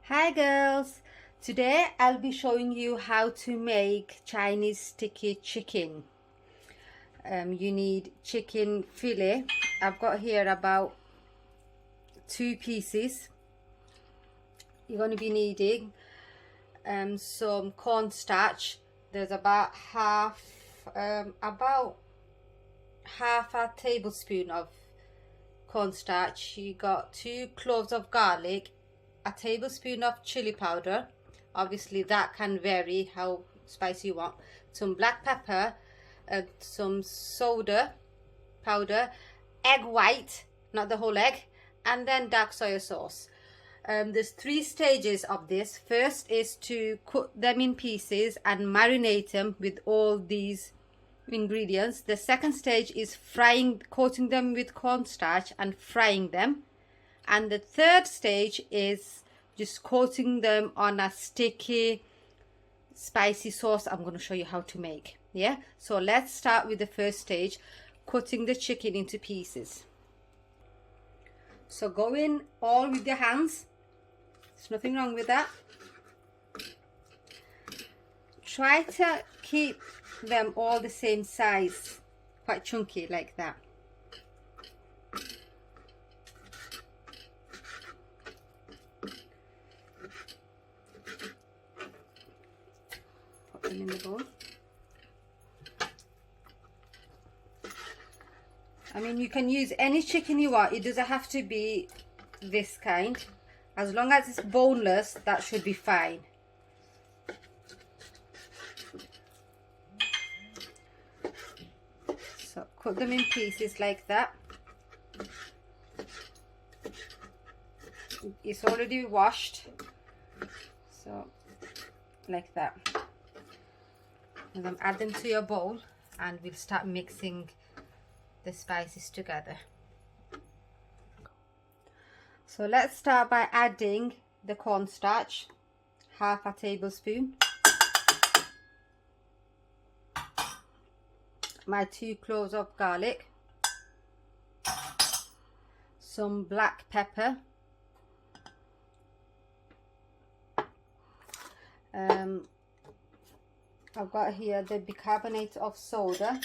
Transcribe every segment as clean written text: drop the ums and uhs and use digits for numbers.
Hi girls, today I'll be showing you how to make Chinese sticky chicken. You need chicken fillet. I've got here about 2 pieces. You're going to be needing some cornstarch. There's about half a tablespoon of cornstarch. You got 2 cloves of garlic, a tablespoon of chili powder, obviously that can vary how spicy you want, some black pepper, some soda powder, egg white, not the whole egg, and then dark soy sauce. There's 3 stages of this. First is to cut them in pieces and marinate them with all these ingredients. The second stage is coating them with cornstarch and frying them. And the third stage is just coating them on a sticky spicy sauce I'm going to show you how to make. Yeah, so let's start with the first stage, cutting the chicken into pieces. So go in all with your hands. There's nothing wrong with that. Try to keep them all the same size, quite chunky like that. Put them in the bowl. I mean, you can use any chicken you want. It doesn't have to be this kind. As long as it's boneless, that should be fine. So cut them in pieces like that. It's already washed, so like that. And then add them to your bowl and we'll start mixing the spices together. So let's start by adding the cornstarch, half a tablespoon, my 2 cloves of garlic, some black pepper, I've got here the bicarbonate of soda.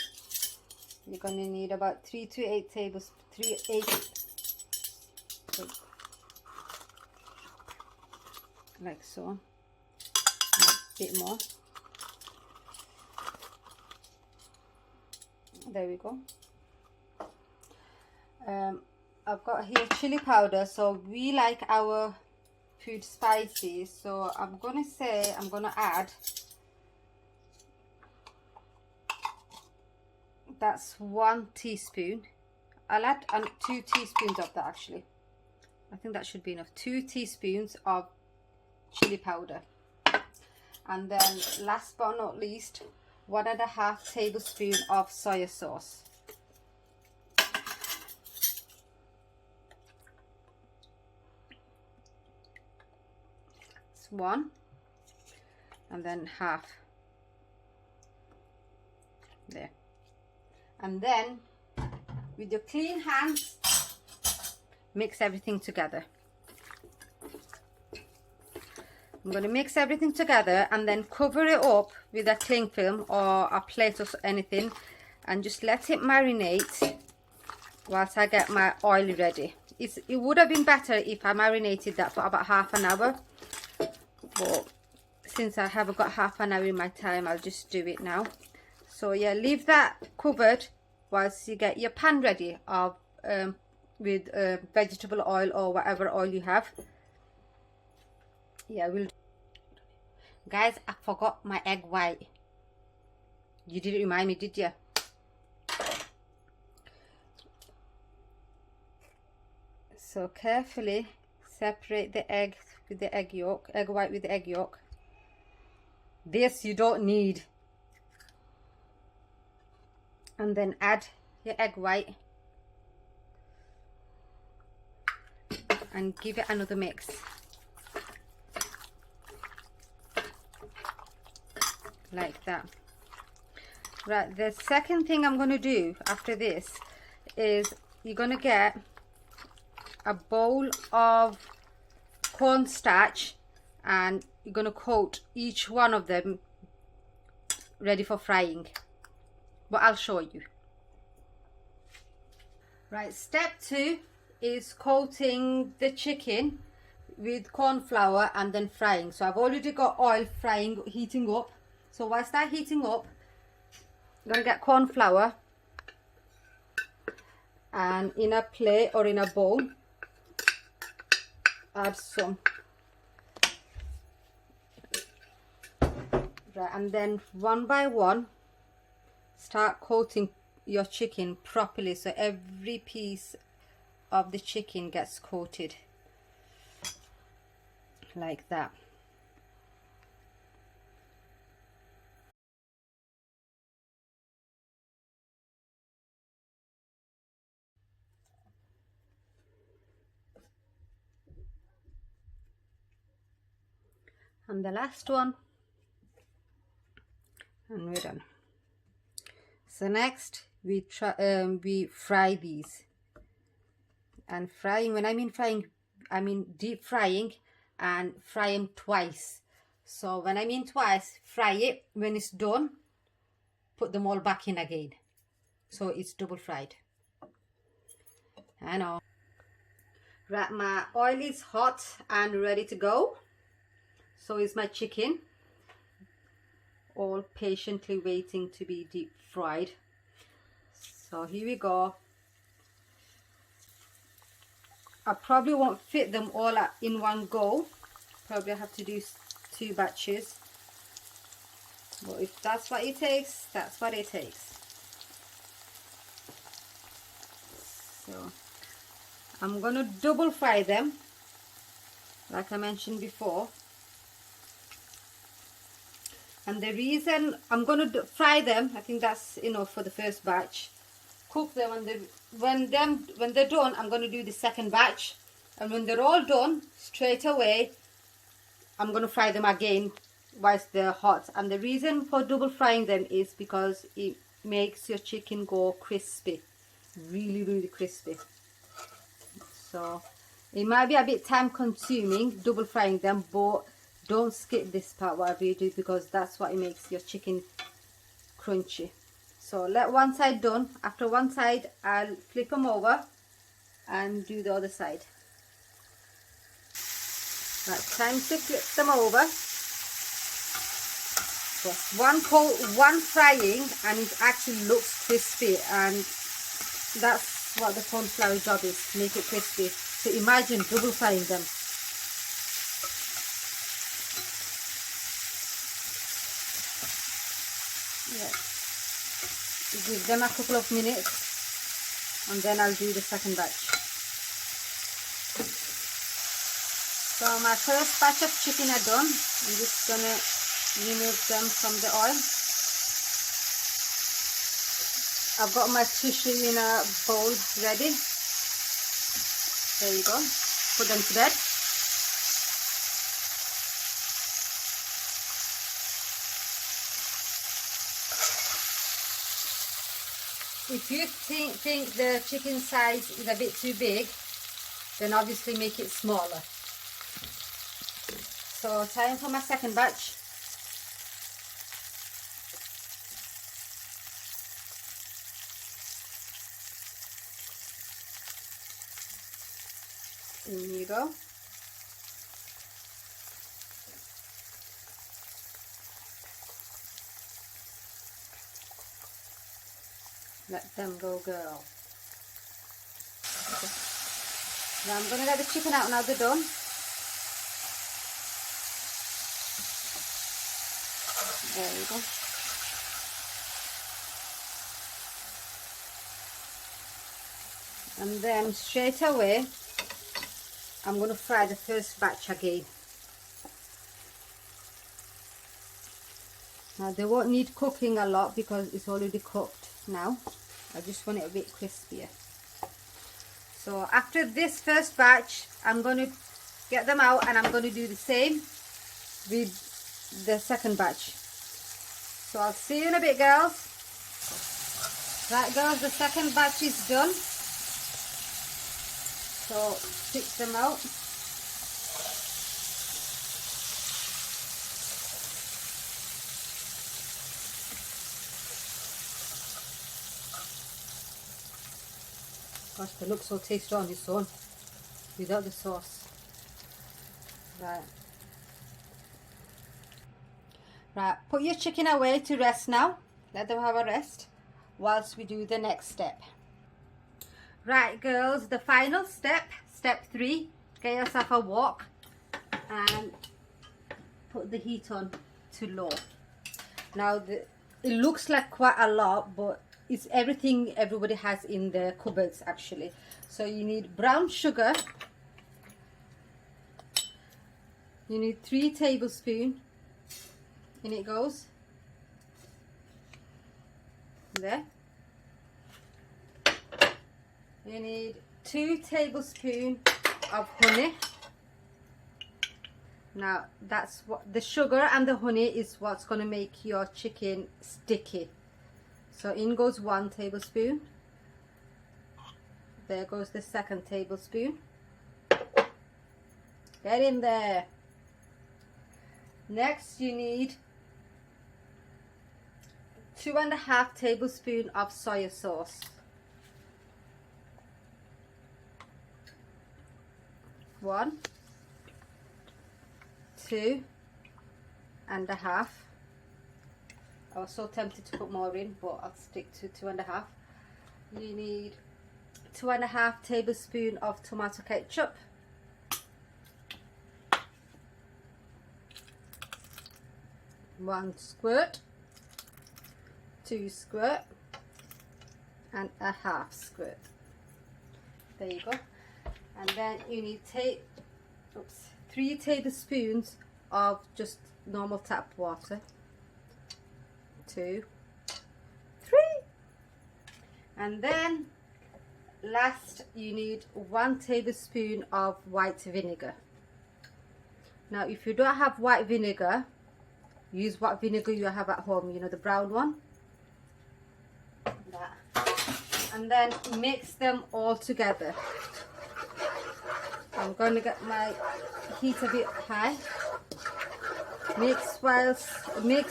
You're going to need about 3 to 8 tablespoons, like so, a bit more. There we go. I've got here chili powder, so we like our food spicy, so I'm gonna add, that's 1 teaspoon. I'll add 2 teaspoons of that actually. I think that should be enough. 2 teaspoons of chili powder. And then last but not least, 1.5 tablespoon of soy sauce. It's 1 and then half there. And then with your clean hands, mix everything together. I'm going to mix everything together and then cover it up with a cling film or a plate or anything and just let it marinate whilst I get my oil ready. It would have been better if I marinated that for about half an hour, but since I haven't got half an hour in my time, I'll just do it now. So yeah, leave that covered whilst you get your pan ready of with vegetable oil or whatever oil you have. Yeah, guys, I forgot my egg white. You didn't remind me, did you? So carefully separate the egg with the egg yolk, egg white with the egg yolk. This you don't need. And then add your egg white and give it another mix. Like that. Right, the second thing I'm going to do after this is you're going to get a bowl of cornstarch and you're going to coat each one of them ready for frying, but I'll show you. Right, step 2 is coating the chicken with corn flour and then frying. So I've already got oil heating up. So whilst that heating up, I'm going to get corn flour, and in a plate or in a bowl add some. Right, and then one by one start coating your chicken properly, so every piece of the chicken gets coated like that. And the last one, and we're done. So next we fry these. And frying, when I mean frying, I mean deep frying, and fry them twice. So when I mean twice, fry it, when it's done put them all back in again, so it's double fried. I know. Right, my oil is hot and ready to go. So is my chicken, all patiently waiting to be deep fried. So here we go. I probably won't fit them all in one go. Probably have to do 2 batches. But if that's what it takes, that's what it takes. So I'm going to double fry them, like I mentioned before. And the reason I'm going to fry them, I think that's enough for the first batch. Cook them, and when they're done, I'm going to do the second batch. And when they're all done, straight away, I'm going to fry them again whilst they're hot. And the reason for double frying them is because it makes your chicken go crispy, really, really crispy. So it might be a bit time consuming double frying them, but don't skip this part, whatever you do, because that's what it makes your chicken crunchy. So let one side done. After one side, I'll flip them over and do the other side. Right, time to flip them over. So one frying, and it actually looks crispy, and that's what the corn flour job is, to make it crispy. So imagine double frying them. Yeah. Give them a couple of minutes, and then I'll do the second batch. So my first batch of chicken are done. I'm just gonna remove them from the oil. I've got my tissue in a bowl ready. There you go. Put them to bed. If you think the chicken size is a bit too big, then obviously make it smaller. So time for my second batch. In you go. Let them go, girl. Okay. Now I'm going to let the chicken out now they're done. There you go. And then straight away, I'm going to fry the first batch again. Now they won't need cooking a lot because it's already cooked now. I just want it a bit crispier. So after this first batch, I'm going to get them out, and I'm going to do the same with the second batch. So I'll see you in a bit, girls. Right, girls, the second batch is done. So pick them out. Gosh, they look so tasty on its own without the sauce. Right. Right, put your chicken away to rest now. Let them have a rest whilst we do the next step. Right girls, the final step, step 3, get yourself a wok and put the heat on to low. Now it looks like quite a lot, but it's everything everybody has in the cupboards actually. So you need brown sugar, you need 3 tablespoons, in it goes, there. You need 2 tablespoons of honey. Now that's what the sugar and the honey is what's going to make your chicken sticky. So in goes 1 tablespoon. There goes the 2nd tablespoon. Get in there. Next you need 2.5 tablespoons of soy sauce. 1, 2.5. I was so tempted to put more in, but I'll stick to 2.5. You need 2.5 tablespoons of tomato ketchup. 1 squirt, 2 squirt, and a half squirt. There you go. And then you need 3 tablespoons of just normal tap water. 2, 3. And then last you need 1 tablespoon of white vinegar. Now if you don't have white vinegar, use what vinegar you have at home, you know, the brown one. That. And then mix them all together. I'm going to get my heat a bit high. Mix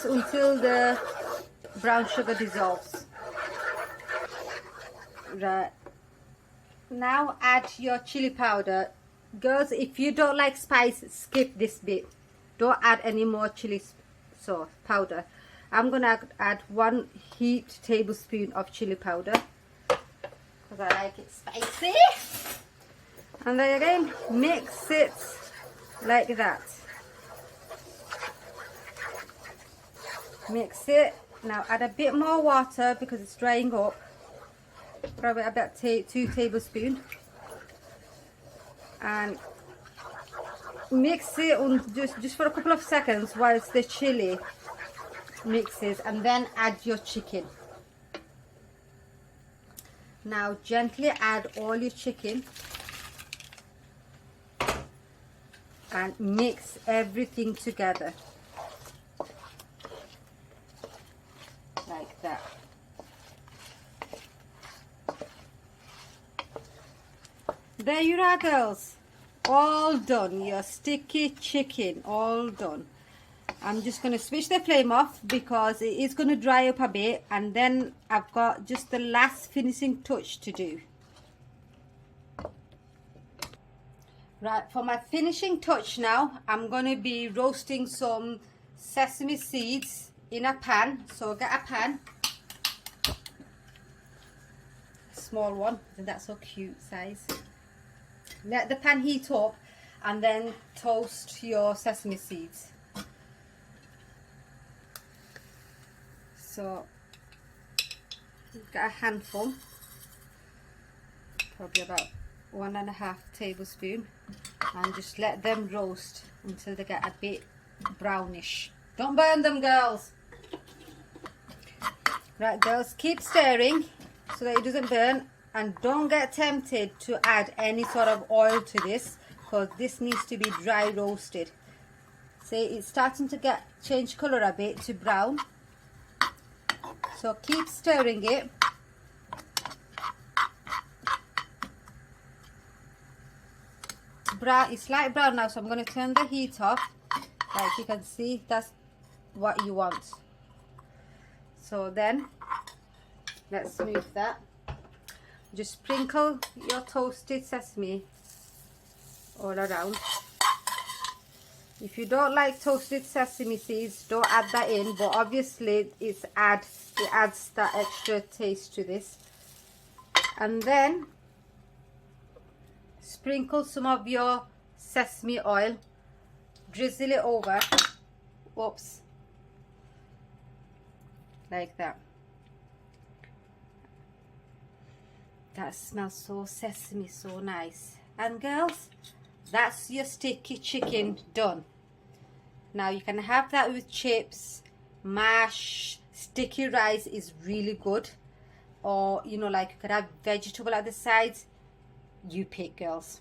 until the brown sugar dissolves. Right. Now add your chili powder. Girls, if you don't like spice, skip this bit. Don't add any more chili sauce powder. I'm gonna add 1 heaped tablespoon of chili powder because I like it spicy. And then again, mix it like that. Mix it. Now add a bit more water because it's drying up. Probably about 2 tablespoons. And mix it on just for a couple of seconds whilst the chili mixes, and then add your chicken. Now gently add all your chicken and mix everything together like that. There you are girls, all done. Your sticky chicken all done. I'm just going to switch the flame off because it is going to dry up a bit, and then I've got just the last finishing touch to do. Right, for my finishing touch now, I'm going to be roasting some sesame seeds in a pan. So get a pan, small one, isn't that so cute size? Let the pan heat up and then toast your sesame seeds. So get a handful, probably about 1.5 tablespoons, and just let them roast until they get a bit brownish. Don't burn them, girls. Right girls, keep stirring so that it doesn't burn, and don't get tempted to add any sort of oil to this because this needs to be dry roasted. See, it's starting to change color a bit to brown, so keep stirring it. It's light brown now, so I'm going to turn the heat off. Like you can see, that's what you want. So then let's move that. Just sprinkle your toasted sesame all around. If you don't like toasted sesame seeds, don't add that in, but obviously it adds that extra taste to this. And then sprinkle some of your sesame oil, drizzle it over, whoops, like that. That smells so sesame, so nice. And girls, that's your sticky chicken done. Now you can have that with chips, mash, sticky rice is really good, or you know, like you could have vegetable at the sides. You pick, girls.